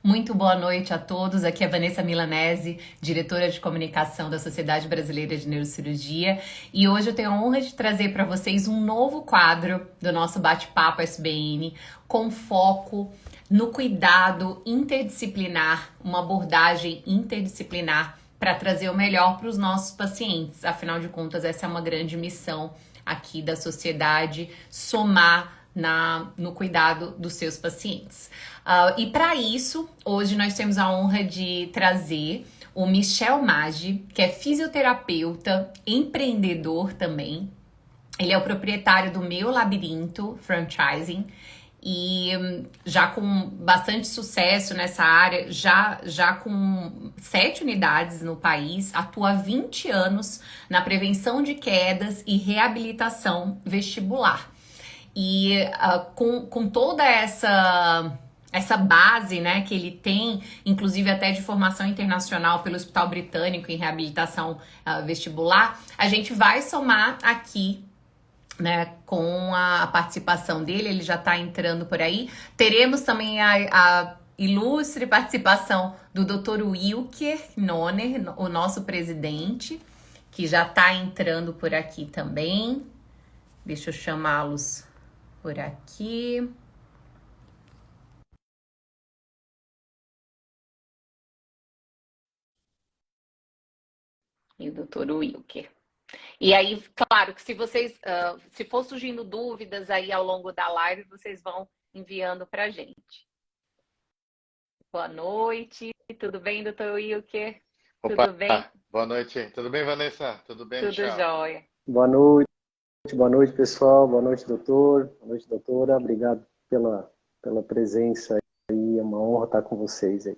Muito boa noite a todos. Aqui é Vanessa Milanese, diretora de comunicação da Sociedade Brasileira de Neurocirurgia, e hoje eu tenho a honra de trazer para vocês um novo quadro do nosso bate-papo SBN com foco no cuidado interdisciplinar, uma abordagem interdisciplinar para trazer o melhor para os nossos pacientes. Afinal de contas, essa é uma grande missão aqui da sociedade, somar no cuidado dos seus pacientes. E para isso, hoje nós temos a honra de trazer o Michel Maggi, que é fisioterapeuta, empreendedor também. Ele é o proprietário do Meu Labirinto Franchising e já com bastante sucesso nessa área, já com 7 unidades no país, atua há 20 anos na prevenção de quedas e reabilitação vestibular. E com toda essa base, né, que ele tem, inclusive até de formação internacional pelo Hospital Britânico em reabilitação vestibular, a gente vai somar aqui, né, com a participação dele. Ele já está entrando por aí. Teremos também a ilustre participação do Dr. Wilker Noner, o nosso presidente, que já está entrando por aqui também. Deixa eu chamá-los por aqui. E o doutor Wilker. E aí, claro, que se vocês, se for surgindo dúvidas aí ao longo da live, vocês vão enviando para a gente. Boa noite, tudo bem, doutor Wilker? Opa, Tudo bem? boa noite. Tudo bem, Vanessa? Tudo bem, Tudo Michel? jóia. Boa noite, pessoal. Boa noite, doutor. Boa noite, doutora. Obrigado pela presença aí. É uma honra estar com vocês aí.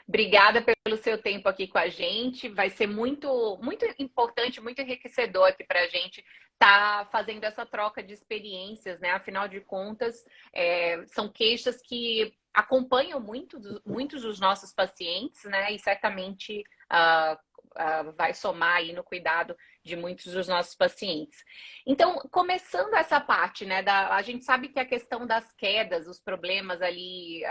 Obrigada pelo seu tempo aqui com a gente. Vai ser muito, muito importante, muito enriquecedor aqui para a gente estar fazendo essa troca de experiências, né? Afinal de contas, são queixas que acompanham muitos dos nossos pacientes, né? E certamente vai somar aí no cuidado de muitos dos nossos pacientes. Então, começando essa parte, né, a gente sabe que a questão das quedas, os problemas ali,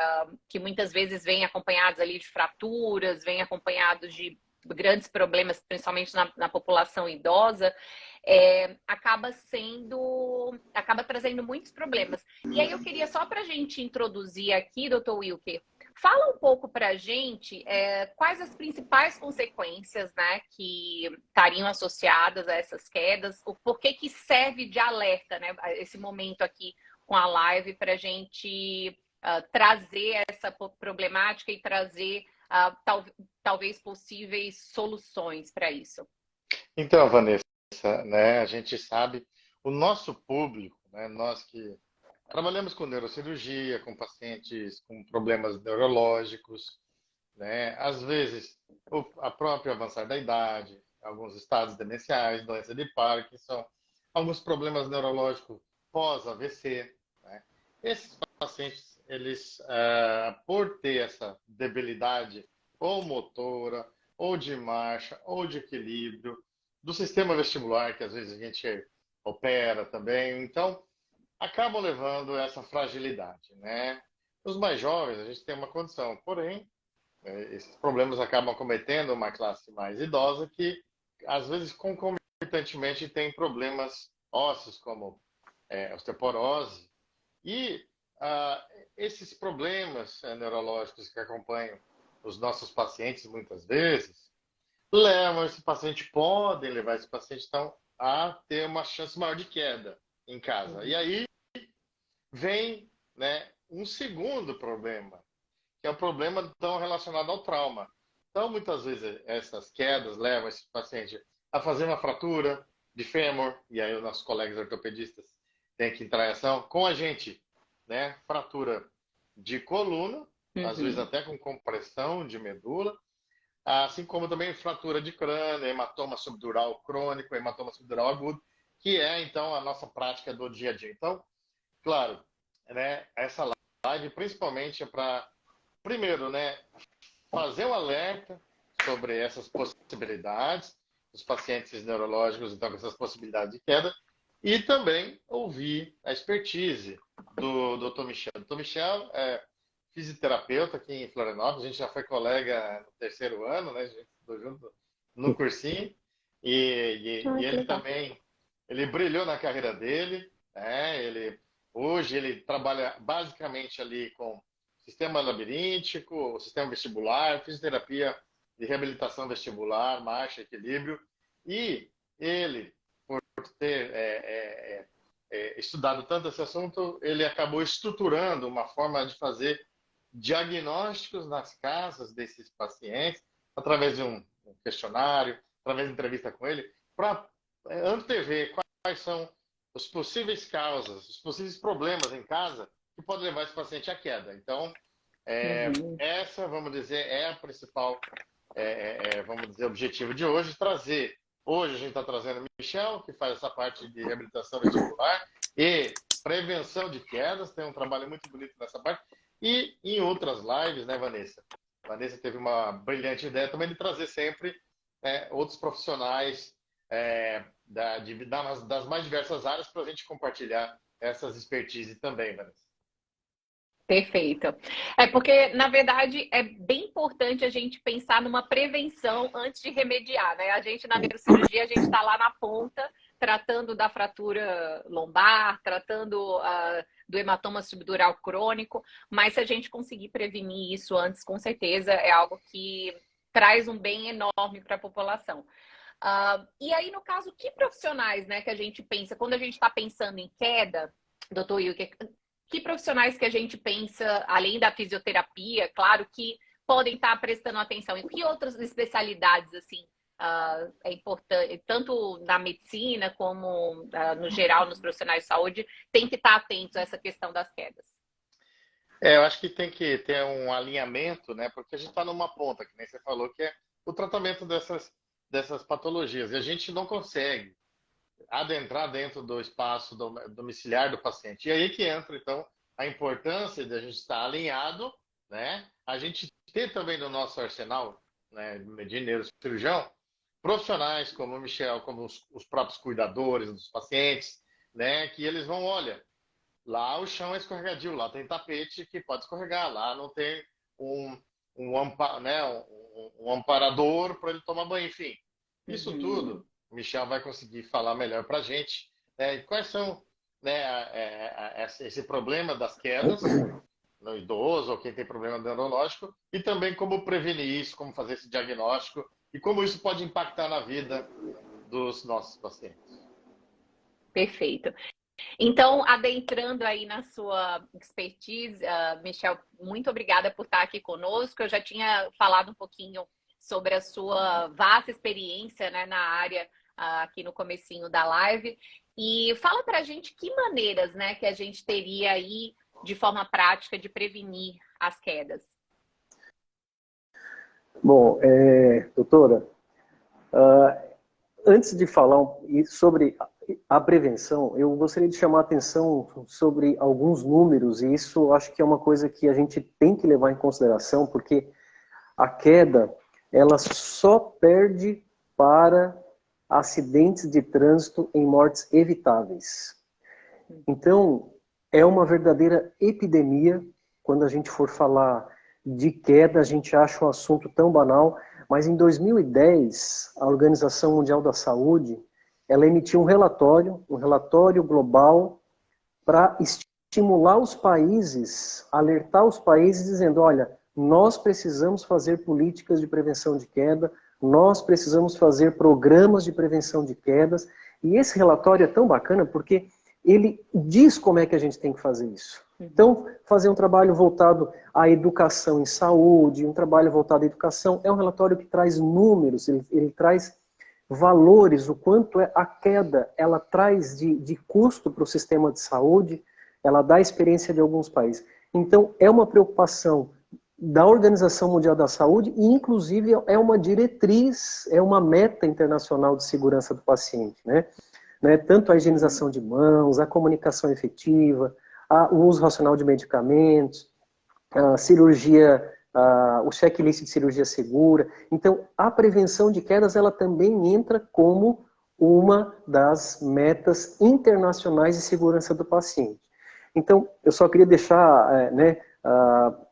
que muitas vezes vêm acompanhados ali de fraturas, vêm acompanhados de grandes problemas, principalmente na população idosa, acaba trazendo muitos problemas. E aí eu queria só para a gente introduzir aqui, doutor Wilker, fala um pouco para a gente quais as principais consequências, né, que estariam associadas a essas quedas, o porquê que serve de alerta, né, esse momento aqui com a live para a gente trazer essa problemática e trazer talvez possíveis soluções para isso. Então, Vanessa, né, a gente sabe, o nosso público, né, nós que trabalhamos com neurocirurgia, com pacientes com problemas neurológicos, né, às vezes a própria avançar da idade, alguns estados demenciais, doença de Parkinson, alguns problemas neurológicos pós-AVC, né? Esses pacientes, eles, por ter essa debilidade ou motora, ou de marcha, ou de equilíbrio, do sistema vestibular, que às vezes a gente opera também, então acabam levando essa fragilidade, né? Os mais jovens, a gente tem uma condição, porém, esses problemas acabam cometendo uma classe mais idosa que, às vezes, concomitantemente tem problemas ósseos, como osteoporose, e esses problemas neurológicos que acompanham os nossos pacientes, muitas vezes, levam esse paciente, podem levar esse paciente, então, a ter uma chance maior de queda em casa. E aí vem, né, um segundo problema, que é o problema tão relacionado ao trauma. Então, muitas vezes, essas quedas levam esse paciente a fazer uma fratura de fêmur, e aí os nossos colegas ortopedistas têm que entrar em ação com a gente, né? Fratura de coluna, às vezes até com compressão de medula, assim como também fratura de crânio, hematoma subdural crônico, hematoma subdural agudo, que é, então, a nossa prática do dia a dia. Então, claro, né, essa live principalmente é para, primeiro, né, fazer um alerta sobre essas possibilidades, os pacientes neurológicos, então, com essas possibilidades de queda, e também ouvir a expertise do Dr. Michel. O Dr. Michel é fisioterapeuta aqui em Florianópolis, a gente já foi colega no terceiro ano, né? A gente estudou junto no cursinho, e Que ele legal. também, ele brilhou na carreira dele, né? Hoje ele trabalha basicamente ali com sistema labiríntico, o sistema vestibular, fisioterapia de reabilitação vestibular, marcha, equilíbrio, e ele, por ter estudado tanto esse assunto, ele acabou estruturando uma forma de fazer diagnósticos nas casas desses pacientes, através de um questionário, através de entrevista com ele, para antever quais são as possíveis causas, os possíveis problemas em casa que podem levar esse paciente à queda. Então, Uhum. essa, vamos dizer, é a principal, vamos dizer, objetivo de hoje, trazer. Hoje a gente está trazendo o Michel, que faz essa parte de reabilitação vestibular e prevenção de quedas, tem um trabalho muito bonito nessa parte. E em outras lives, né, Vanessa? Vanessa teve uma brilhante ideia também de trazer sempre outros profissionais das mais diversas áreas para a gente compartilhar essas expertise também, Vanessa. Perfeito. É porque, na verdade, é bem importante a gente pensar numa prevenção antes de remediar, né? A gente, na neurocirurgia, a gente está lá na ponta, tratando da fratura lombar, tratando do hematoma subdural crônico, mas se a gente conseguir prevenir isso antes, com certeza, é algo que traz um bem enorme para a população. E aí, no caso, que profissionais, né, que a gente pensa, quando a gente está pensando em queda, doutor Wilker, que profissionais que a gente pensa, além da fisioterapia, claro, que podem estar prestando atenção? E que outras especialidades, assim, é importante, tanto na medicina como no geral, nos profissionais de saúde, tem que estar atentos a essa questão das quedas? Eu acho que tem que ter um alinhamento, né? Porque a gente está numa ponta, que nem você falou, que é o tratamento dessas patologias. E a gente não consegue adentrar dentro do espaço domiciliar do paciente. E aí que entra, então, a importância de a gente estar alinhado, né? A gente ter também no nosso arsenal, né, de neurocirurgião, profissionais como o Michel, como os próprios cuidadores dos pacientes, né? Que eles vão, olha, lá o chão é escorregadio, lá tem tapete que pode escorregar, lá não tem né, um amparador para ele tomar banho, enfim. Isso Uhum. tudo, o Michel vai conseguir falar melhor para a gente. Né, quais são, né, esse problema das quedas no idoso ou quem tem problema neurológico, e também como prevenir isso, como fazer esse diagnóstico e como isso pode impactar na vida dos nossos pacientes. Perfeito. Então, adentrando aí na sua expertise, Michel, muito obrigada por estar aqui conosco. Eu já tinha falado um pouquinho sobre a sua vasta experiência, né, na área aqui no comecinho da live. E fala para a gente que maneiras, né, que a gente teria aí de forma prática de prevenir as quedas. Bom, doutora, antes de falar sobre a prevenção, eu gostaria de chamar a atenção sobre alguns números, e isso acho que é uma coisa que a gente tem que levar em consideração, porque a queda, ela só perde para acidentes de trânsito em mortes evitáveis. Então, é uma verdadeira epidemia. Quando a gente for falar de queda, a gente acha um assunto tão banal, mas em 2010, a Organização Mundial da Saúde, ela emitiu um relatório global para estimular os países, alertar os países dizendo, olha, nós precisamos fazer políticas de prevenção de queda, nós precisamos fazer programas de prevenção de quedas, e esse relatório é tão bacana porque ele diz como é que a gente tem que fazer isso. Então, fazer um trabalho voltado à educação em saúde, um trabalho voltado à educação, é um relatório que traz números, ele traz valores, o quanto a queda ela traz de custo para o sistema de saúde, ela dá a experiência de alguns países. Então, é uma preocupação da Organização Mundial da Saúde e, inclusive, é uma diretriz, é uma meta internacional de segurança do paciente, né? Tanto a higienização de mãos, a comunicação efetiva, o uso racional de medicamentos, a cirurgia, o checklist de cirurgia segura. Então, a prevenção de quedas, ela também entra como uma das metas internacionais de segurança do paciente. Então, eu só queria deixar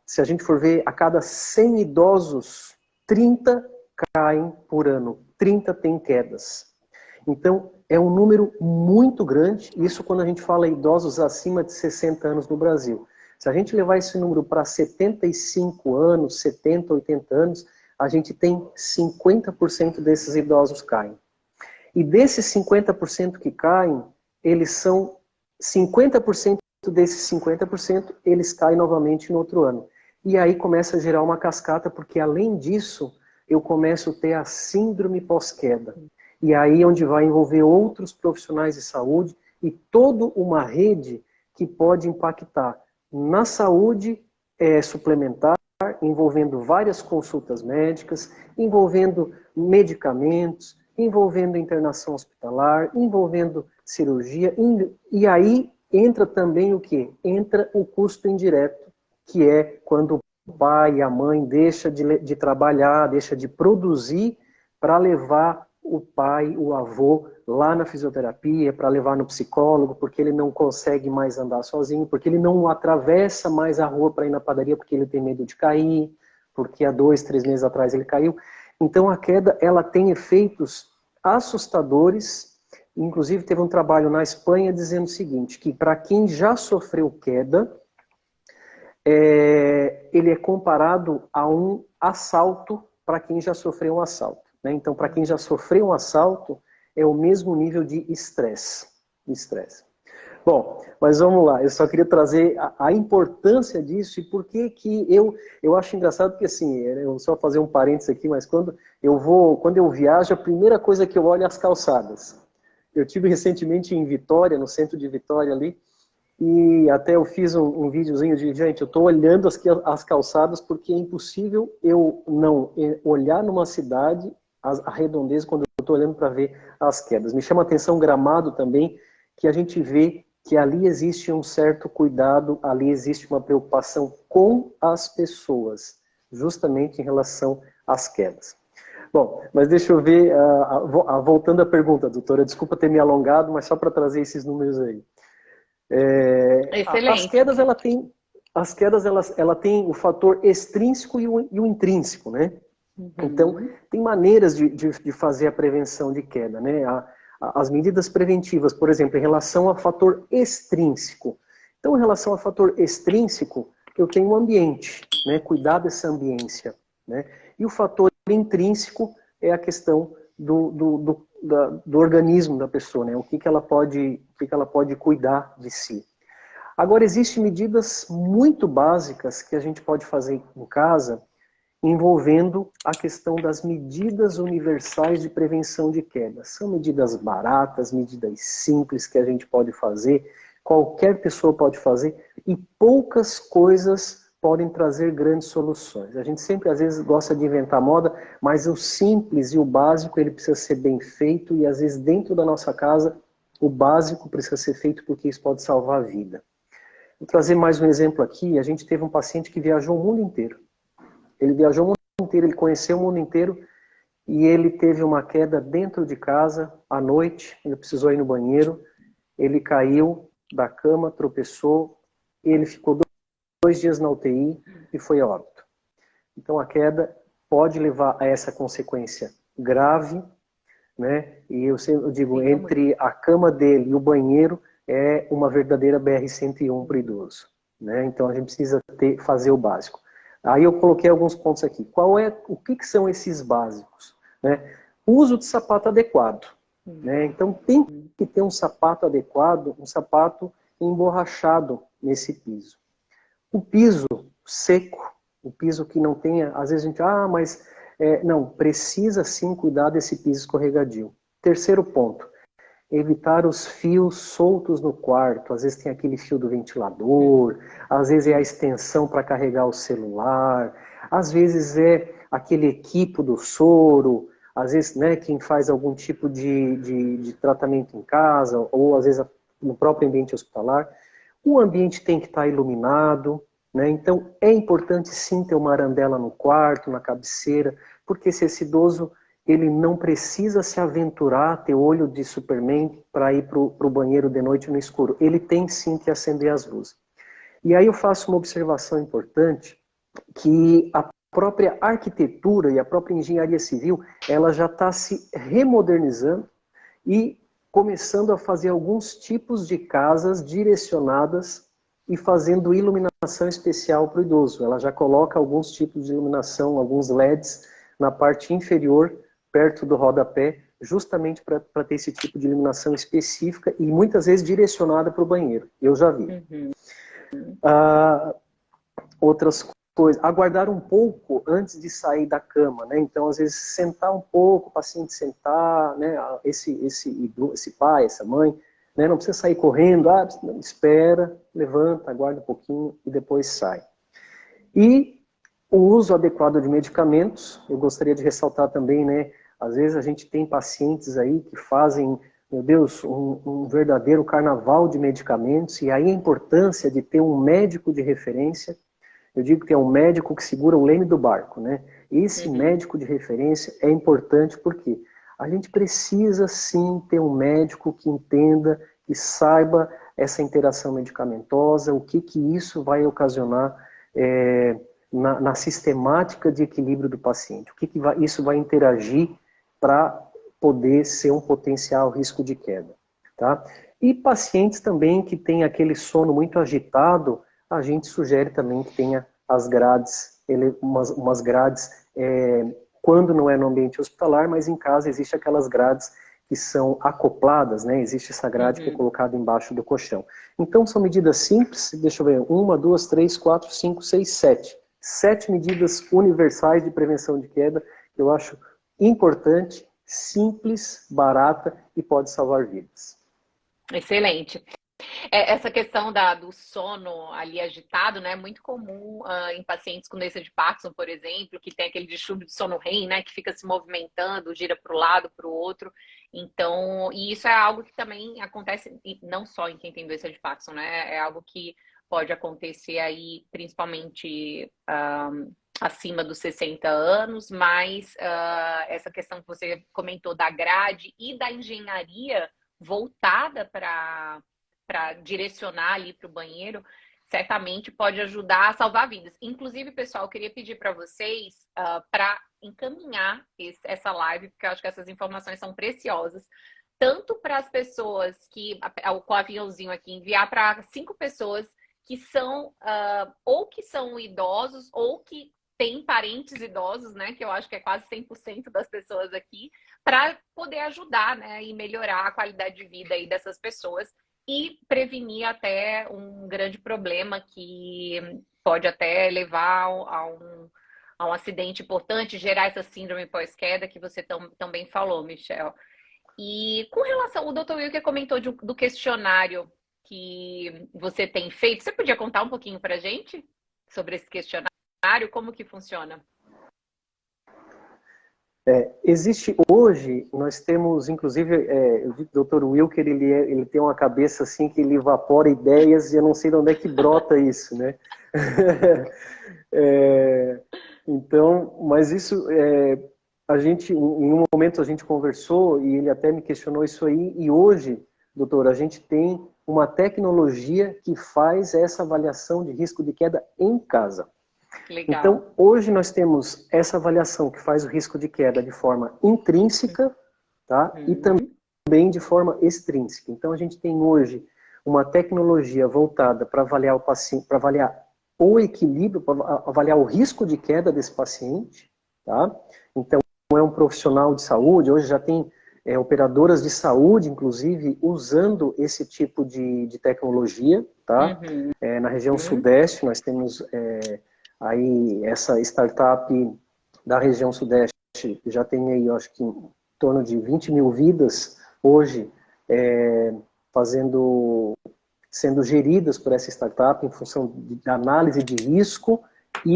se a gente for ver, a cada 100 idosos, 30 caem por ano, 30 têm quedas. Então, é um número muito grande, isso quando a gente fala idosos acima de 60 anos no Brasil. Se a gente levar esse número para 75 anos, 70, 80 anos, a gente tem 50% desses idosos caem. E desses 50% que caem, eles são 50% desses 50%, eles caem novamente no outro ano. E aí começa a gerar uma cascata, porque além disso, eu começo a ter a síndrome pós-queda. E aí é onde vai envolver outros profissionais de saúde e toda uma rede que pode impactar na saúde suplementar, envolvendo várias consultas médicas, envolvendo medicamentos, envolvendo internação hospitalar, envolvendo cirurgia, e aí entra também o quê? Entra o custo indireto, que é quando o pai e a mãe deixam de trabalhar, deixam de produzir para levar o pai, o avô, lá na fisioterapia, para levar no psicólogo, porque ele não consegue mais andar sozinho, porque ele não atravessa mais a rua para ir na padaria, porque ele tem medo de cair, porque há 2, 3 meses atrás ele caiu. Então a queda, ela tem efeitos assustadores. Inclusive teve um trabalho na Espanha dizendo o seguinte, que para quem já sofreu queda, ele é comparado a um assalto para quem já sofreu um assalto. Né? Então, para quem já sofreu um assalto, é o mesmo nível de estresse. Bom, mas vamos lá, eu só queria trazer a importância disso e por que eu acho engraçado, porque assim, eu vou só fazer um parênteses aqui, mas quando eu viajo, a primeira coisa que eu olho é as calçadas. Eu tive recentemente em Vitória, no centro de Vitória ali, e até eu fiz um videozinho de, gente, eu estou olhando as calçadas porque é impossível eu não olhar numa cidade a redondeza quando eu estou olhando para ver as quedas. Me chama a atenção Gramado também, que a gente vê que ali existe um certo cuidado, ali existe uma preocupação com as pessoas, justamente em relação às quedas. Bom, mas deixa eu ver, voltando à pergunta, doutora, desculpa ter me alongado, mas só para trazer esses números aí. Excelente. As quedas ela tem o fator extrínseco e o intrínseco, né? Uhum. Então, tem maneiras de fazer a prevenção de queda, né? As medidas preventivas, por exemplo, em relação ao fator extrínseco. Então, em relação ao fator extrínseco, eu tenho um ambiente, né? Cuidar dessa ambiência, né? E o fator intrínseco é a questão do organismo da pessoa, né? O que ela pode cuidar de si. Agora, existem medidas muito básicas que a gente pode fazer em casa, envolvendo a questão das medidas universais de prevenção de quedas. São medidas baratas, medidas simples que a gente pode fazer, qualquer pessoa pode fazer, e poucas coisas podem trazer grandes soluções. A gente sempre, às vezes, gosta de inventar moda, mas o simples e o básico, ele precisa ser bem feito, e às vezes dentro da nossa casa, o básico precisa ser feito porque isso pode salvar a vida. Vou trazer mais um exemplo aqui. A gente teve um paciente que viajou o mundo inteiro. Ele viajou o mundo inteiro, ele conheceu o mundo inteiro, e ele teve uma queda dentro de casa, à noite, ele precisou ir no banheiro, ele caiu da cama, tropeçou, ele ficou 2 dias na UTI e foi a óbito. Então a queda pode levar a essa consequência grave, né? E eu digo, entre a cama dele e o banheiro é uma verdadeira BR-101 para o idoso, né? Então a gente precisa fazer o básico. Aí eu coloquei alguns pontos aqui. O que são esses básicos? Né? Uso de sapato adequado. Né? Então tem que ter um sapato adequado, um sapato emborrachado nesse piso. O piso seco, o piso que não tenha, às vezes a gente, mas não, precisa sim cuidar desse piso escorregadio. Terceiro ponto, evitar os fios soltos no quarto. Às vezes tem aquele fio do ventilador, às vezes é a extensão para carregar o celular, às vezes é aquele equipo do soro, às vezes, né, quem faz algum tipo de tratamento em casa, ou às vezes no próprio ambiente hospitalar. O ambiente tem que estar iluminado, né? Então é importante sim ter uma arandela no quarto, na cabeceira, porque se esse idoso ele não precisa se aventurar, ter olho de Superman para ir para o banheiro de noite no escuro. Ele tem sim que acender as luzes. E aí eu faço uma observação importante, que a própria arquitetura e a própria engenharia civil, ela já está se remodernizando e começando a fazer alguns tipos de casas direcionadas e fazendo iluminação especial para o idoso. Ela já coloca alguns tipos de iluminação, alguns LEDs na parte inferior, perto do rodapé, justamente para ter esse tipo de iluminação específica e muitas vezes direcionada para o banheiro. Eu já vi. Outras coisas, aguardar um pouco antes de sair da cama, né? Então, às vezes, sentar um pouco, o paciente sentar, né? Esse pai, essa mãe, né? Não precisa sair correndo, espera, levanta, aguarda um pouquinho e depois sai. E o uso adequado de medicamentos, eu gostaria de ressaltar também, né? Às vezes a gente tem pacientes aí que fazem, meu Deus, um verdadeiro carnaval de medicamentos, e aí a importância de ter um médico de referência. Eu digo que é um médico que segura o leme do barco, né? Esse médico de referência é importante porque a gente precisa sim ter um médico que entenda, que saiba essa interação medicamentosa, o que isso vai ocasionar na sistemática de equilíbrio do paciente, o que isso vai interagir para poder ser um potencial risco de queda. Tá? E pacientes também que têm aquele sono muito agitado, a gente sugere também que tenha as grades, umas grades, quando não é no ambiente hospitalar, mas em casa existe aquelas grades que são acopladas, né? Existe essa grade que é colocada embaixo do colchão. Então são medidas simples, deixa eu ver, 1, 2, 3, 4, 5, 6, 7. 7 medidas universais de prevenção de queda, que eu acho importante, simples, barata e pode salvar vidas. Excelente. Essa questão do sono ali agitado, né, é muito comum em pacientes com doença de Parkinson, por exemplo, que tem aquele distúrbio de sono REM, né, que fica se movimentando, gira para o lado, para o outro. Então, e isso é algo que também acontece não só em quem tem doença de Parkinson, né, é algo que pode acontecer aí principalmente acima dos 60 anos, mas essa questão que você comentou da grade e da engenharia voltada para direcionar ali para o banheiro, certamente pode ajudar a salvar vidas. Inclusive, pessoal, eu queria pedir para vocês para encaminhar essa live, porque eu acho que essas informações são preciosas, tanto para as pessoas com o aviãozinho aqui, enviar para 5 pessoas que são ou que são idosos ou que têm parentes idosos, né, que eu acho que é quase 100% das pessoas aqui, para poder ajudar, né, e melhorar a qualidade de vida aí dessas pessoas e prevenir até um grande problema que pode até levar a um acidente importante, gerar essa síndrome pós-queda que você também falou, Michel. E com relação, o Dr. Wilker comentou do questionário que você tem feito, você podia contar um pouquinho para a gente sobre esse questionário, como que funciona? Existe hoje, nós temos, inclusive, o Dr. Wilker, ele tem uma cabeça assim que ele evapora ideias e eu não sei de onde é que brota isso, né? Então, mas isso, em um momento a gente conversou e ele até me questionou isso aí, e hoje, doutor, a gente tem uma tecnologia que faz essa avaliação de risco de queda em casa. Legal. Então, hoje nós temos essa avaliação que faz o risco de queda de forma intrínseca, tá? E também de forma extrínseca. Então, a gente tem hoje uma tecnologia voltada para avaliar o paciente, para avaliar o equilíbrio, para avaliar o risco de queda desse paciente, tá? Então, é um profissional de saúde, hoje já tem operadoras de saúde, inclusive, usando esse tipo de tecnologia, tá? Na região sudeste, nós temos aí essa startup da região sudeste, já tem aí, eu acho que em torno de 20 mil vidas hoje sendo geridas por essa startup em função de análise de risco e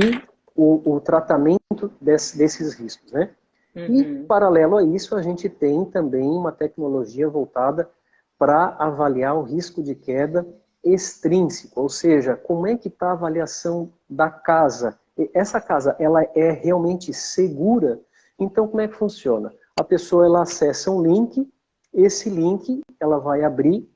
o tratamento desses riscos, né? E, paralelo a isso, a gente tem também uma tecnologia voltada para avaliar o risco de queda extrínseco, ou seja, como é que está a avaliação da casa. Essa casa, ela é realmente segura? Então, como é que funciona? A pessoa, ela acessa um link, esse link, ela vai abrir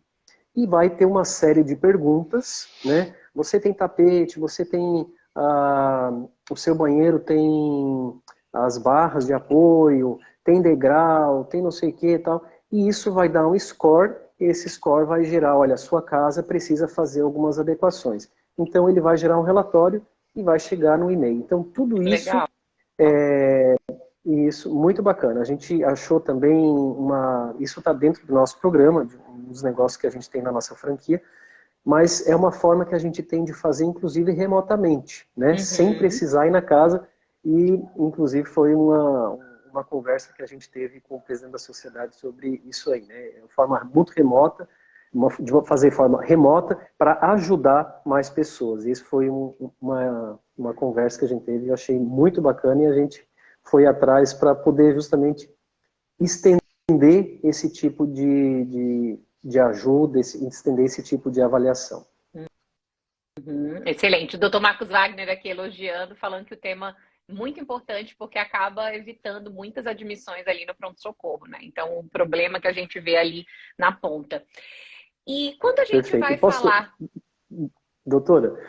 e vai ter uma série de perguntas, né? Você tem tapete, você tem o seu banheiro tem as barras de apoio, tem degrau, tem não sei o que e tal, e isso vai dar um score, e esse score vai gerar, olha, a sua casa precisa fazer algumas adequações. Então ele vai gerar um relatório e vai chegar no e-mail. Então tudo isso Legal. isso, muito bacana. A gente achou também isso está dentro do nosso programa, dos negócios que a gente tem na nossa franquia, mas é uma forma que a gente tem de fazer, inclusive, remotamente, né? Sem precisar ir na casa, e, inclusive, foi uma conversa que a gente teve com o presidente da sociedade sobre isso aí, né? De forma muito remota, de fazer de forma remota para ajudar mais pessoas. Isso foi uma conversa que a gente teve, eu achei muito bacana, e a gente foi atrás para poder justamente estender esse tipo de ajuda, estender esse tipo de avaliação. Excelente. O Dr. Marcos Wagner aqui elogiando, falando que o tema é muito importante porque acaba evitando muitas admissões ali no pronto-socorro, né? Então, o problema que a gente vê ali na ponta. E quando a gente vai falar... Doutora,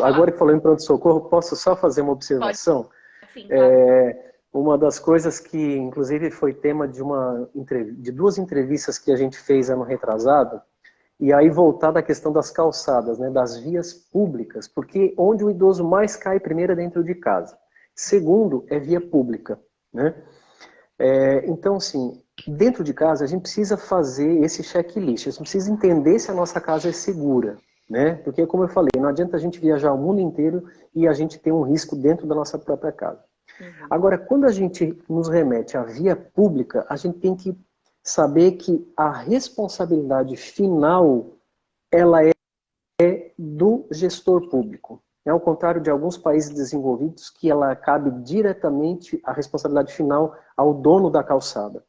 agora que falou em pronto-socorro, posso só fazer uma observação? Pode. Sim, claro. Uma das coisas que, inclusive, foi tema de duas entrevistas que a gente fez ano retrasado, e aí voltar da questão das calçadas, né, das vias públicas, porque onde o idoso mais cai primeiro é dentro de casa. Segundo, é via pública, né? Então, assim, dentro de casa a gente precisa fazer esse checklist, a gente precisa entender se a nossa casa é segura, né? Porque, como eu falei, não adianta a gente viajar o mundo inteiro e a gente ter um risco dentro da nossa própria casa. Agora, quando a gente nos remete à via pública, a gente tem que saber que a responsabilidade final, ela é do gestor público. Ao contrário de alguns países desenvolvidos, que ela cabe diretamente, a responsabilidade final, ao dono da calçada.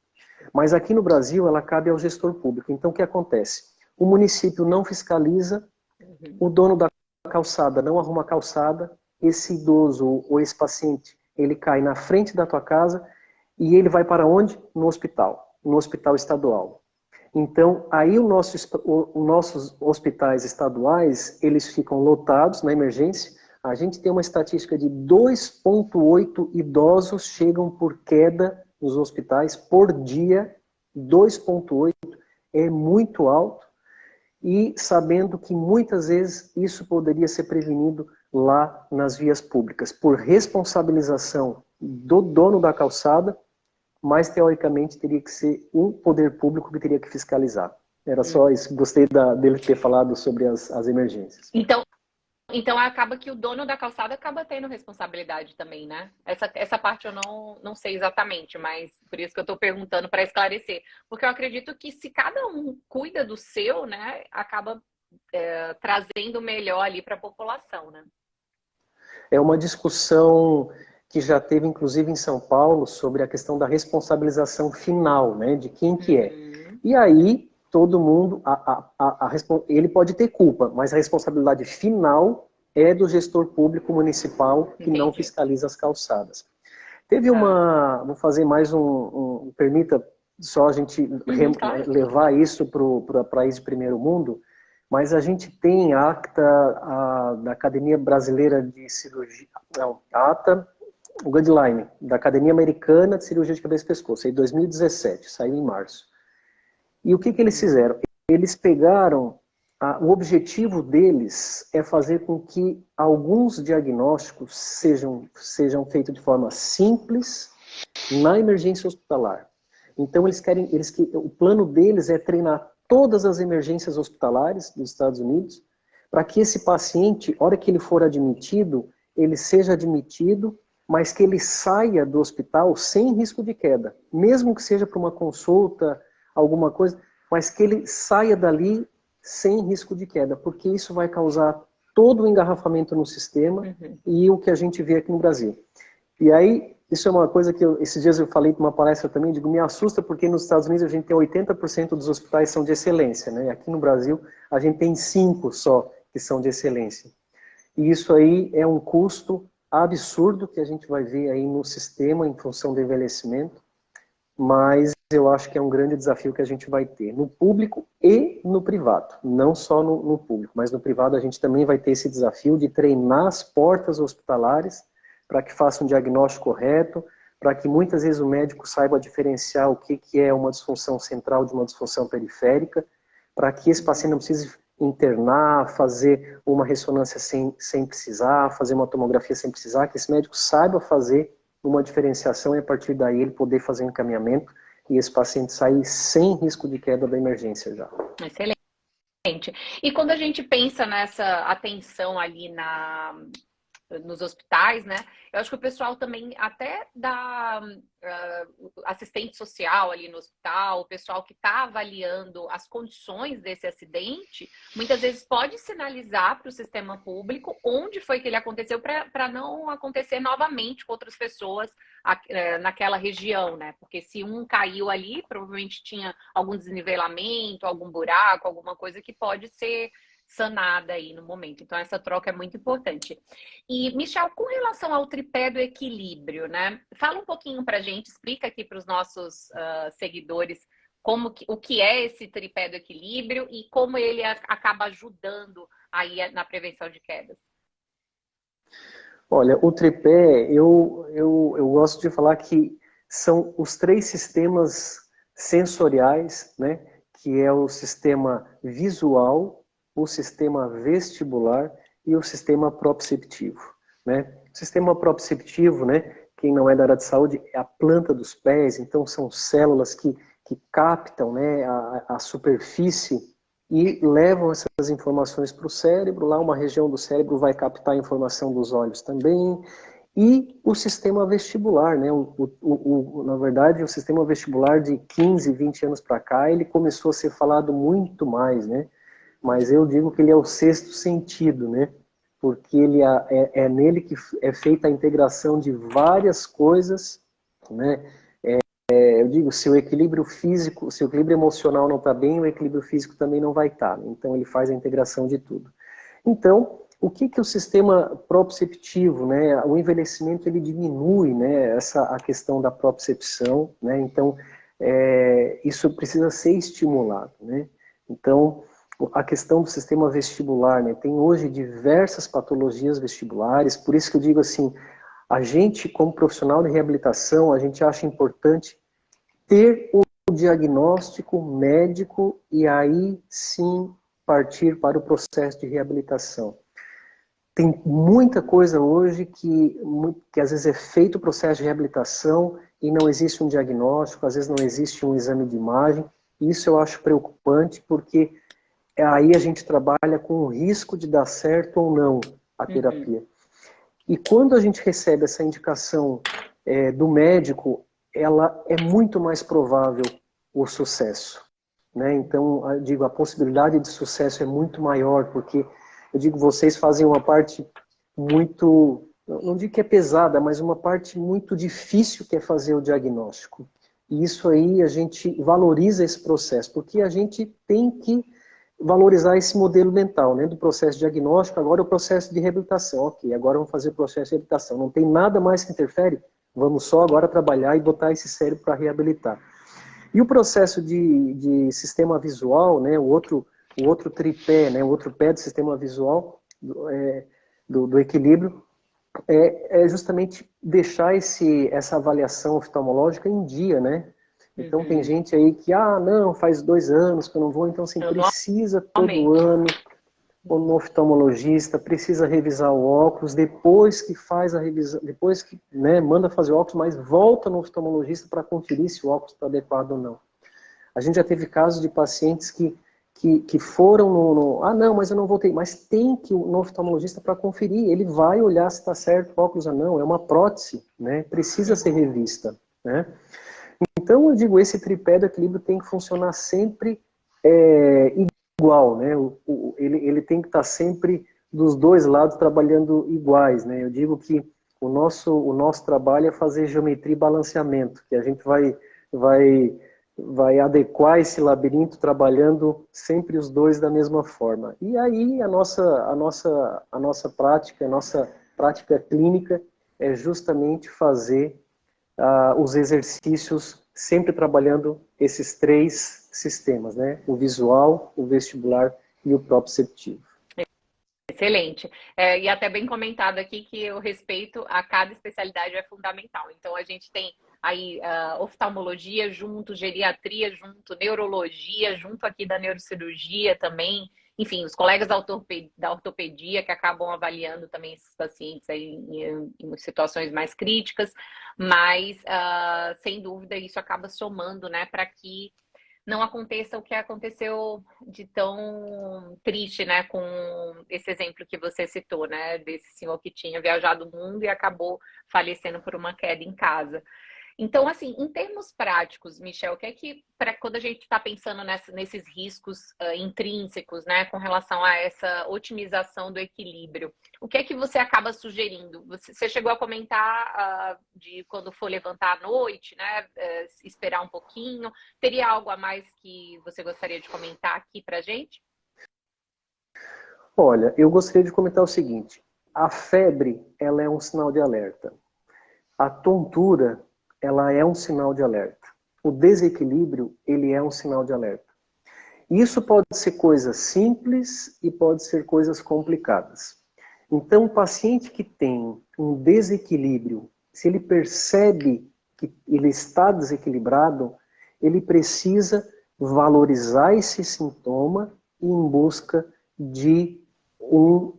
Mas aqui no Brasil, ela cabe ao gestor público. Então, o que acontece? O município não fiscaliza, o dono da calçada não arruma a calçada, esse idoso ou esse paciente, ele cai na frente da tua casa e ele vai para onde? No hospital estadual. Então, aí os nossos hospitais estaduais, eles ficam lotados na emergência. A gente tem uma estatística de 2,8 idosos chegam por queda nos hospitais por dia. 2,8 é muito alto. E sabendo que muitas vezes isso poderia ser prevenido lá nas vias públicas, por responsabilização do dono da calçada, mas teoricamente teria que ser um poder público que teria que fiscalizar. Era só isso. Gostei dele ter falado sobre as emergências. Então acaba que o dono da calçada acaba tendo responsabilidade também, né? Essa parte eu não sei exatamente, mas por isso que eu estou perguntando para esclarecer. Porque eu acredito que se cada um cuida do seu, né, acaba trazendo melhor ali para a população, né? É uma discussão que já teve, inclusive, em São Paulo, sobre a questão da responsabilização final, né, de quem que é. E aí, todo mundo, ele pode ter culpa, mas a responsabilidade final é do gestor público municipal que não fiscaliza as calçadas. Teve vou fazer mais permita só a gente levar isso para o país de primeiro mundo, mas a gente tem a acta da Academia Brasileira de Cirurgia, a ata, o guideline da Academia Americana de Cirurgia de Cabeça e Pescoço, em 2017, saiu em março. E o que eles fizeram? Eles pegaram, o objetivo deles é fazer com que alguns diagnósticos sejam feitos de forma simples na emergência hospitalar. Então o plano deles é treinar todas as emergências hospitalares dos Estados Unidos, para que esse paciente, na hora que ele for admitido, ele seja admitido, mas que ele saia do hospital sem risco de queda. Mesmo que seja para uma consulta, alguma coisa, mas que ele saia dali sem risco de queda, porque isso vai causar todo o engarrafamento no sistema e o que a gente vê aqui no Brasil. E aí, isso é uma coisa que esses dias eu falei numa palestra também, digo, me assusta porque nos Estados Unidos a gente tem 80% dos hospitais são de excelência, né? Aqui no Brasil a gente tem 5 só que são de excelência. E isso aí é um custo absurdo que a gente vai ver aí no sistema em função do envelhecimento, mas eu acho que é um grande desafio que a gente vai ter no público e no privado. Não só no público, mas no privado a gente também vai ter esse desafio de treinar as portas hospitalares para que façam um diagnóstico correto, para que muitas vezes o médico saiba diferenciar o que é uma disfunção central de uma disfunção periférica, para que esse paciente não precise internar, fazer uma ressonância sem precisar, fazer uma tomografia sem precisar, que esse médico saiba fazer uma diferenciação e a partir daí ele poder fazer um encaminhamento e esse paciente sair sem risco de queda da emergência já. Excelente. E quando a gente pensa nessa atenção ali nos hospitais, né? Eu acho que o pessoal também até da assistente social ali no hospital, o pessoal que está avaliando as condições desse acidente, muitas vezes pode sinalizar para o sistema público onde foi que ele aconteceu para não acontecer novamente com outras pessoas naquela região, né? Porque se um caiu ali, provavelmente tinha algum desnivelamento, algum buraco, alguma coisa que pode ser sanada aí no momento. Então, essa troca é muito importante. E, Michel, com relação ao tripé do equilíbrio, né? Fala um pouquinho pra gente, explica aqui para os nossos seguidores o que é esse tripé do equilíbrio e como ele acaba ajudando aí na prevenção de quedas. Olha, o tripé, eu gosto de falar que são os 3 sistemas sensoriais, né? Que é o sistema visual, o sistema vestibular e o sistema proprioceptivo, né? O sistema proprioceptivo, né, quem não é da área de saúde, é a planta dos pés, então são células que captam, né, a superfície e levam essas informações para o cérebro, lá uma região do cérebro vai captar a informação dos olhos também, e o sistema vestibular, né, na verdade o sistema vestibular de 15, 20 anos para cá, ele começou a ser falado muito mais, né? Mas eu digo que ele é o 6º sentido, né? Porque ele é nele que é feita a integração de várias coisas, né? Eu digo, se o equilíbrio físico, se o equilíbrio emocional não está bem, o equilíbrio físico também não vai estar. Então ele faz a integração de tudo. Então, o que o sistema proprioceptivo, né? O envelhecimento ele diminui, né? A questão da propriocepção, né? Então isso precisa ser estimulado, né? Então a questão do sistema vestibular, né? Tem hoje diversas patologias vestibulares, por isso que eu digo assim, a gente, como profissional de reabilitação, a gente acha importante ter o diagnóstico médico e aí sim partir para o processo de reabilitação. Tem muita coisa hoje que às vezes é feito o processo de reabilitação e não existe um diagnóstico, às vezes não existe um exame de imagem. Isso eu acho preocupante porque aí a gente trabalha com o risco de dar certo ou não a terapia. E quando a gente recebe essa indicação do médico, ela é muito mais provável o sucesso, né? Então, eu digo, a possibilidade de sucesso é muito maior, porque, eu digo, vocês fazem uma parte muito, não digo que é pesada, mas uma parte muito difícil que é fazer o diagnóstico. E isso aí a gente valoriza esse processo, porque a gente tem que valorizar esse modelo mental, né, do processo diagnóstico, agora o processo de reabilitação. Ok, agora vamos fazer o processo de reabilitação. Não tem nada mais que interfere, vamos só agora trabalhar e botar esse cérebro para reabilitar. E o processo de sistema visual, né, o outro tripé, né, o outro pé do sistema visual, do equilíbrio, é justamente deixar essa avaliação oftalmológica em dia, né? Então tem gente aí que, não, faz 2 anos que eu não vou, então assim, precisa todo ano no oftalmologista, precisa revisar o óculos, depois que faz a revisão, depois que manda fazer o óculos, mas volta no oftalmologista para conferir se o óculos está adequado ou não. A gente já teve casos de pacientes que foram não, mas eu não voltei, mas tem que ir no oftalmologista para conferir, ele vai olhar se está certo o óculos ou não, é uma prótese, né? Precisa ser revista, né? Então, eu digo, esse tripé do equilíbrio tem que funcionar sempre igual, né? Ele tem que estar sempre dos 2 lados trabalhando iguais, né? Eu digo que o nosso trabalho é fazer geometria e balanceamento, que a gente vai adequar esse labirinto trabalhando sempre os 2 da mesma forma. E aí a nossa prática clínica é justamente fazer os exercícios sempre trabalhando esses três sistemas, né? O visual, o vestibular e o proprioceptivo. Excelente. E até bem comentado aqui que o respeito a cada especialidade é fundamental. Então, a gente tem aí oftalmologia junto, geriatria junto, neurologia junto aqui da neurocirurgia também. Enfim, os colegas da ortopedia que acabam avaliando também esses pacientes aí em situações mais críticas, mas, sem dúvida, isso acaba somando, né, para que não aconteça o que aconteceu de tão triste, né, com esse exemplo que você citou, né, desse senhor que tinha viajado o mundo e acabou falecendo por uma queda em casa. Então, assim, em termos práticos, Michel, o que é que, quando a gente está pensando nesses riscos intrínsecos, né, com relação a essa otimização do equilíbrio, o que é que você acaba sugerindo? Você chegou a comentar de quando for levantar à noite, né, esperar um pouquinho. Teria algo a mais que você gostaria de comentar aqui para a gente? Olha, eu gostaria de comentar o seguinte. A febre, ela é um sinal de alerta. A tontura, ela é um sinal de alerta. O desequilíbrio, ele é um sinal de alerta. Isso pode ser coisas simples e pode ser coisas complicadas. Então, o paciente que tem um desequilíbrio, se ele percebe que ele está desequilibrado, ele precisa valorizar esse sintoma e ir em busca de um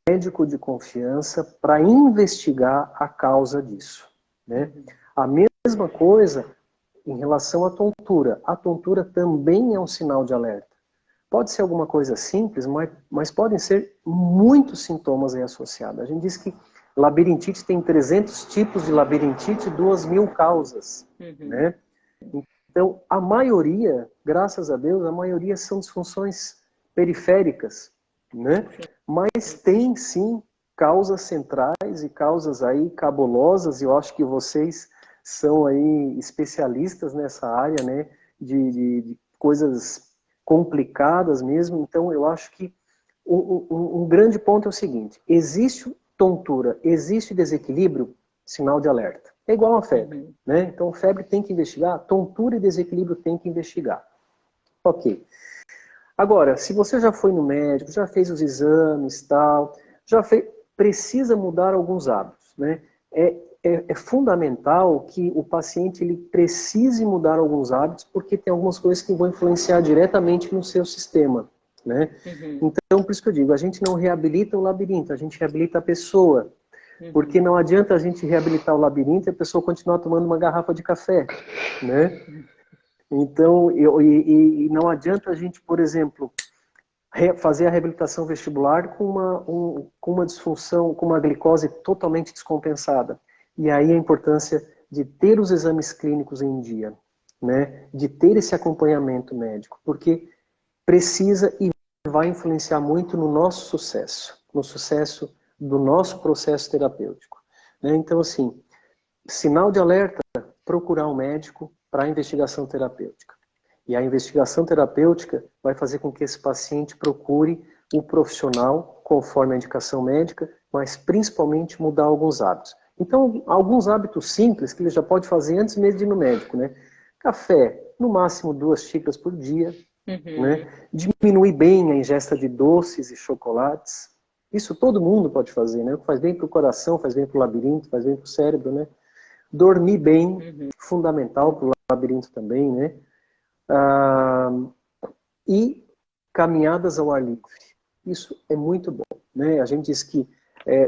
médico de confiança para investigar a causa disso, né? A mesma coisa em relação à tontura. A tontura também é um sinal de alerta. Pode ser alguma coisa simples, mas podem ser muitos sintomas aí associados. A gente diz que labirintite tem 300 tipos de labirintite, 2.000 causas, né? Então, a maioria, graças a Deus, a maioria são disfunções periféricas, né? Mas tem, sim, causas centrais e causas aí cabulosas, e eu acho que vocês são aí especialistas nessa área, né? De coisas complicadas mesmo. Então, eu acho que um grande ponto é o seguinte: existe tontura, existe desequilíbrio, sinal de alerta. É igual a febre, né? Então, febre tem que investigar, tontura e desequilíbrio tem que investigar. Ok. Agora, se você já foi no médico, já fez os exames, tal, precisa mudar alguns hábitos, né? É fundamental que o paciente ele precise mudar alguns hábitos, porque tem algumas coisas que vão influenciar diretamente no seu sistema, né? Então, por isso que eu digo, a gente não reabilita o labirinto, a gente reabilita a pessoa. Porque não adianta a gente reabilitar o labirinto e a pessoa continuar tomando uma garrafa de café, né? Então, não adianta a gente, por exemplo, fazer a reabilitação vestibular com uma disfunção, com uma glicose totalmente descompensada. E aí a importância de ter os exames clínicos em dia, né? De ter esse acompanhamento médico, porque precisa e vai influenciar muito no nosso sucesso, no sucesso do nosso processo terapêutico, né? Então, assim, sinal de alerta, procurar um médico para a investigação terapêutica. E a investigação terapêutica vai fazer com que esse paciente procure o profissional conforme a indicação médica, mas principalmente mudar alguns hábitos. Então, alguns hábitos simples que ele já pode fazer antes mesmo de ir no médico, né? Café, no máximo 2 xícaras por dia, né? Diminuir bem a ingesta de doces e chocolates. Isso todo mundo pode fazer, né? Faz bem para o coração, faz bem para o labirinto, faz bem para o cérebro, né? Dormir bem, fundamental para o labirinto também, né? E caminhadas ao ar livre. Isso é muito bom, né? A gente diz que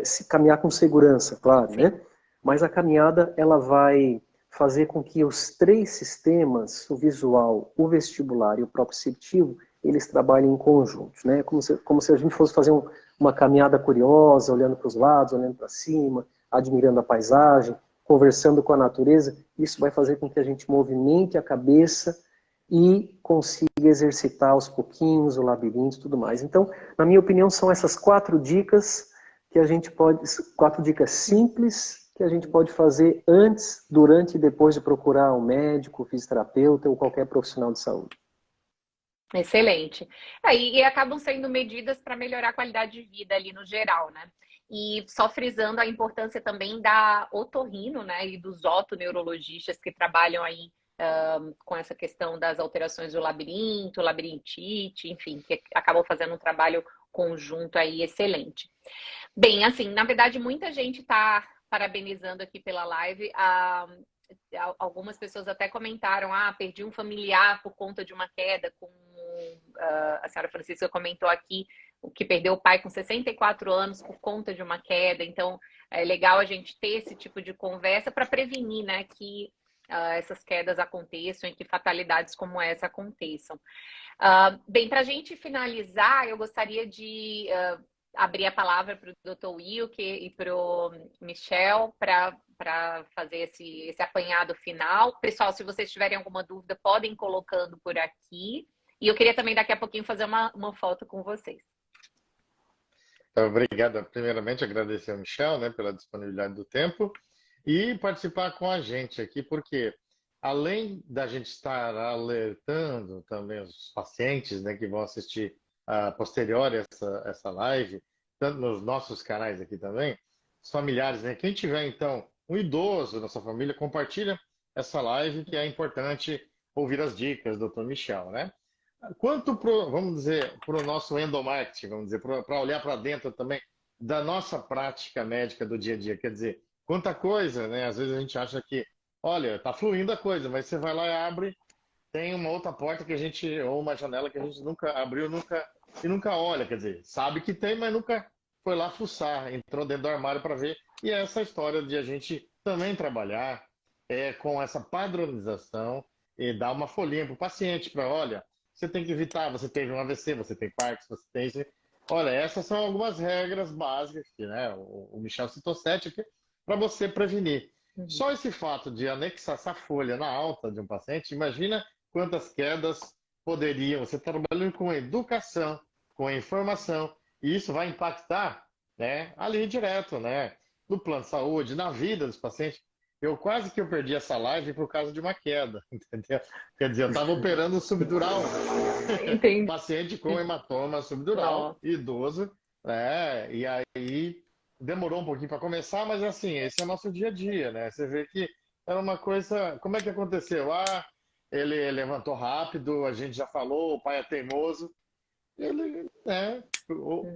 se caminhar com segurança, claro, né? Mas a caminhada, ela vai fazer com que os 3 sistemas, o visual, o vestibular e o proprioceptivo, eles trabalhem em conjuntos, né? Como se a gente fosse fazer uma caminhada curiosa, olhando para os lados, olhando para cima, admirando a paisagem, conversando com a natureza. Isso vai fazer com que a gente movimente a cabeça e consiga exercitar aos pouquinhos o labirinto e tudo mais. Então, na minha opinião, são essas 4 dicas que a gente pode, 4 dicas simples que a gente pode fazer antes, durante e depois de procurar um médico, fisioterapeuta ou qualquer profissional de saúde. Excelente. E acabam sendo medidas para melhorar a qualidade de vida ali no geral, né? E só frisando a importância também da otorrino, né? E dos otoneurologistas que trabalham aí com essa questão das alterações do labirinto, labirintite, enfim, que acabou fazendo um trabalho conjunto aí excelente. Bem, assim, na verdade, muita gente está parabenizando aqui pela live. Algumas pessoas até comentaram, perdi um familiar por conta de uma queda, a senhora Francisca comentou aqui, o que perdeu o pai com 64 anos por conta de uma queda. Então, é legal a gente ter esse tipo de conversa para prevenir, né, que essas quedas aconteçam e que fatalidades como essa aconteçam. Bem, para a gente finalizar, eu gostaria de abrir a palavra para o Dr. Wilke e para o Michel para fazer esse apanhado final. Pessoal, se vocês tiverem alguma dúvida, podem ir colocando por aqui. E eu queria também, daqui a pouquinho, fazer uma foto com vocês. Obrigado. Primeiramente, agradecer ao Michel, né, pela disponibilidade do tempo e participar com a gente aqui, porque além da gente estar alertando também os pacientes, né, que vão assistir a posteriori essa live, tanto nos nossos canais aqui também, os familiares, né, quem tiver então um idoso na sua família, compartilha essa live, que é importante ouvir as dicas do Dr. Michel, né? Quanto vamos dizer, para o nosso endomarketing, vamos dizer, para olhar para dentro também da nossa prática médica do dia a dia, quer dizer, quanta coisa, né? Às vezes a gente acha que, olha, tá fluindo a coisa, mas você vai lá e abre, tem uma outra porta que a gente, ou uma janela que a gente nunca abriu, nunca olha, quer dizer, sabe que tem, mas nunca foi lá fuçar, entrou dentro do armário para ver. E é essa história de a gente também trabalhar com essa padronização e dar uma folhinha para o paciente, para, olha, você tem que evitar, você teve um AVC, você tem Parkinson, você tem isso. Olha, essas são algumas regras básicas, que, né, o Michel citou 7 aqui, para você prevenir. Só esse fato de anexar essa folha na alta de um paciente, imagina quantas quedas poderiam, você trabalhando com educação, com informação, e isso vai impactar, né, ali direto, né, no plano de saúde, na vida dos pacientes. Eu quase que eu perdi essa live por causa de uma queda, entendeu? Quer dizer, eu estava operando subdural, Entendi. paciente com hematoma subdural, idoso, né? E aí demorou um pouquinho para começar, mas assim, esse é o nosso dia a dia, né? Você vê que era uma coisa, como é que aconteceu? Ele levantou rápido, a gente já falou, o pai é teimoso, ele, né,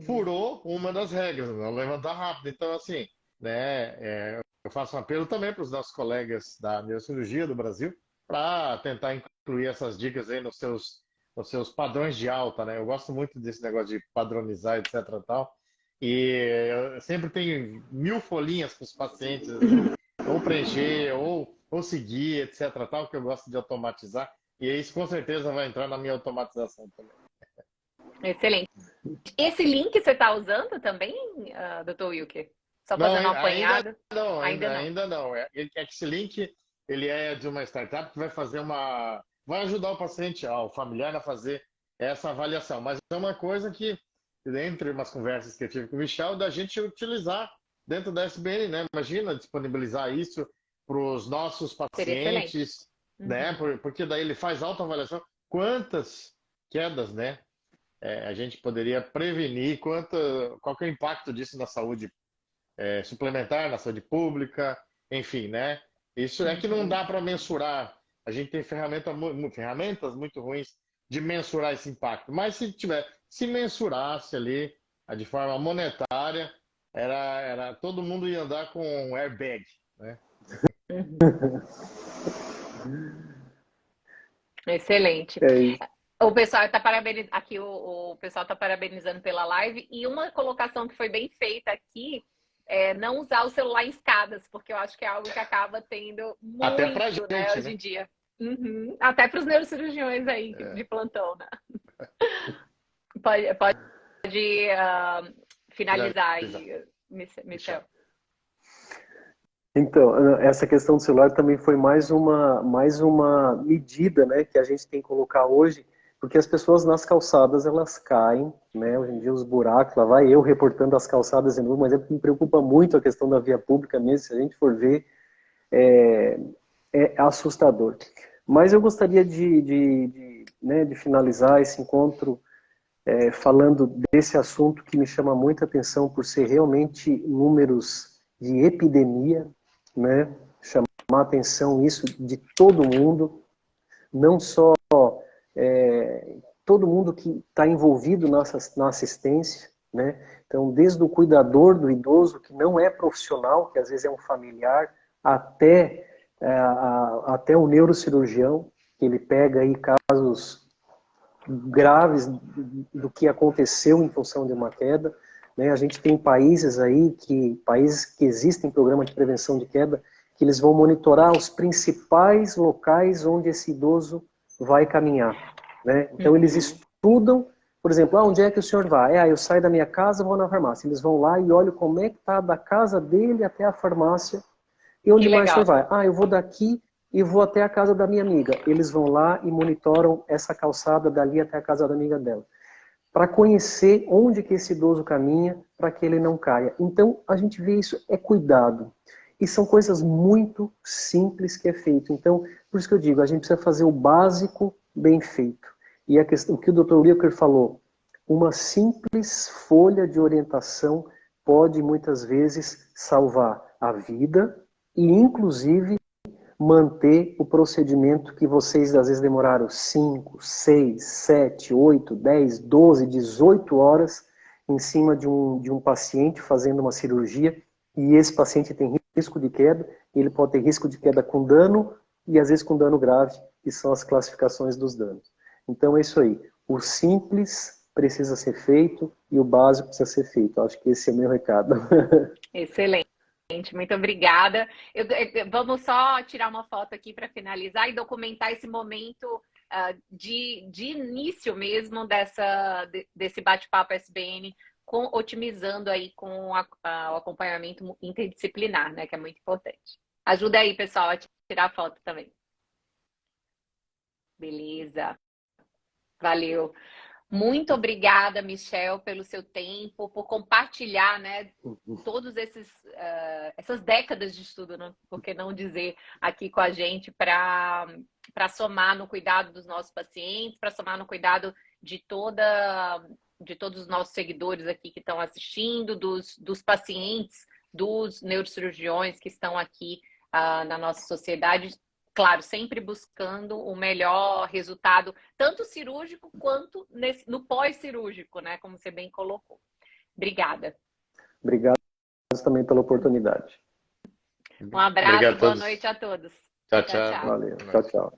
furou uma das regras, não levantar rápido. Então, assim, né, eu faço um apelo também para os nossos colegas da neurocirurgia do Brasil para tentar incluir essas dicas aí nos seus padrões de alta, né? Eu gosto muito desse negócio de padronizar, etc. Tal. E eu sempre tenho 1000 folhinhas para os pacientes, assim, ou preencher, ou seguir, etc. Tal, que eu gosto de automatizar. E isso com certeza vai entrar na minha automatização também. Excelente. Esse link você está usando também, Dr. Wilke? Só fazendo uma apanhada? Ainda não. Esse link, ele é de uma startup que vai ajudar o paciente, o familiar, a fazer essa avaliação. Mas é uma coisa que, entre umas conversas que eu tive com o Michel, da gente utilizar dentro da SBN, né? Imagina disponibilizar isso para os nossos pacientes, né? Porque daí ele faz autoavaliação. Quantas quedas, né? A gente poderia prevenir, qual que é o impacto disso na saúde suplementar, na saúde pública, enfim, né? Isso é que não dá para mensurar. A gente tem ferramentas muito ruins de mensurar esse impacto. Mas se mensurasse ali de forma monetária, todo mundo ia andar com um airbag, né? Excelente. É isso. O pessoal está parabenizando aqui, o pessoal está parabenizando pela live, e uma colocação que foi bem feita aqui é não usar o celular em escadas, porque eu acho que é algo que acaba tendo muito, até pra gente, né, hoje em dia. Até para os neurocirurgiões aí de plantão, né? Pode finalizar aí, Michel. Então, essa questão do celular também foi mais uma medida, né, que a gente tem que colocar hoje, porque as pessoas nas calçadas, elas caem, né, hoje em dia os buracos, lá vai eu reportando as calçadas, mas me preocupa muito a questão da via pública mesmo, se a gente for ver, é assustador. Mas eu gostaria de finalizar esse encontro falando desse assunto que me chama muita atenção por ser realmente números de epidemia, né? Chamar a atenção isso de todo mundo, não só todo mundo que está envolvido na assistência, né? Então, desde o cuidador do idoso, que não é profissional, que às vezes é um familiar, até o neurocirurgião, que ele pega aí casos graves do que aconteceu em função de uma queda, né? A gente tem países que existem programas de prevenção de queda, que eles vão monitorar os principais locais onde esse idoso vai caminhar, né? Então eles estudam, por exemplo, onde é que o senhor vai? Eu saio da minha casa, vou na farmácia. Eles vão lá e olham como é que está da casa dele até a farmácia. E onde mais o senhor vai? Eu vou daqui e vou até a casa da minha amiga. Eles vão lá e monitoram essa calçada dali até a casa da amiga dela, para conhecer onde que esse idoso caminha, para que ele não caia. Então, a gente vê isso, é cuidado. E são coisas muito simples que é feito. Então, por isso que eu digo, a gente precisa fazer o básico bem feito. E a questão, o que o Dr. Wilker falou, uma simples folha de orientação pode, muitas vezes, salvar a vida e, inclusive, manter o procedimento que vocês, às vezes, demoraram 5, 6, 7, 8, 10, 12, 18 horas em cima de um paciente fazendo uma cirurgia, e esse paciente tem risco de queda, ele pode ter risco de queda com dano e, às vezes, com dano grave, que são as classificações dos danos. Então, é isso aí. O simples precisa ser feito e o básico precisa ser feito. Acho que esse é o meu recado. Excelente. Muito obrigada. Vamos só tirar uma foto aqui para finalizar e documentar esse momento de início mesmo desse bate-papo SBN, otimizando aí com o acompanhamento interdisciplinar, né, que é muito importante. Ajuda aí, pessoal, a tirar a foto também. Beleza. Valeu. Muito obrigada, Michel, pelo seu tempo, por compartilhar, né, todos essas décadas de estudo, né, por que não dizer, aqui com a gente, para somar no cuidado dos nossos pacientes, para somar no cuidado de todos os nossos seguidores aqui que estão assistindo, dos pacientes, dos neurocirurgiões que estão aqui na nossa sociedade. Claro, sempre buscando o melhor resultado, tanto cirúrgico quanto no pós-cirúrgico, né? Como você bem colocou. Obrigada. Obrigado também pela oportunidade. Um abraço, boa noite a todos. Tchau, tchau. Valeu, tchau, tchau.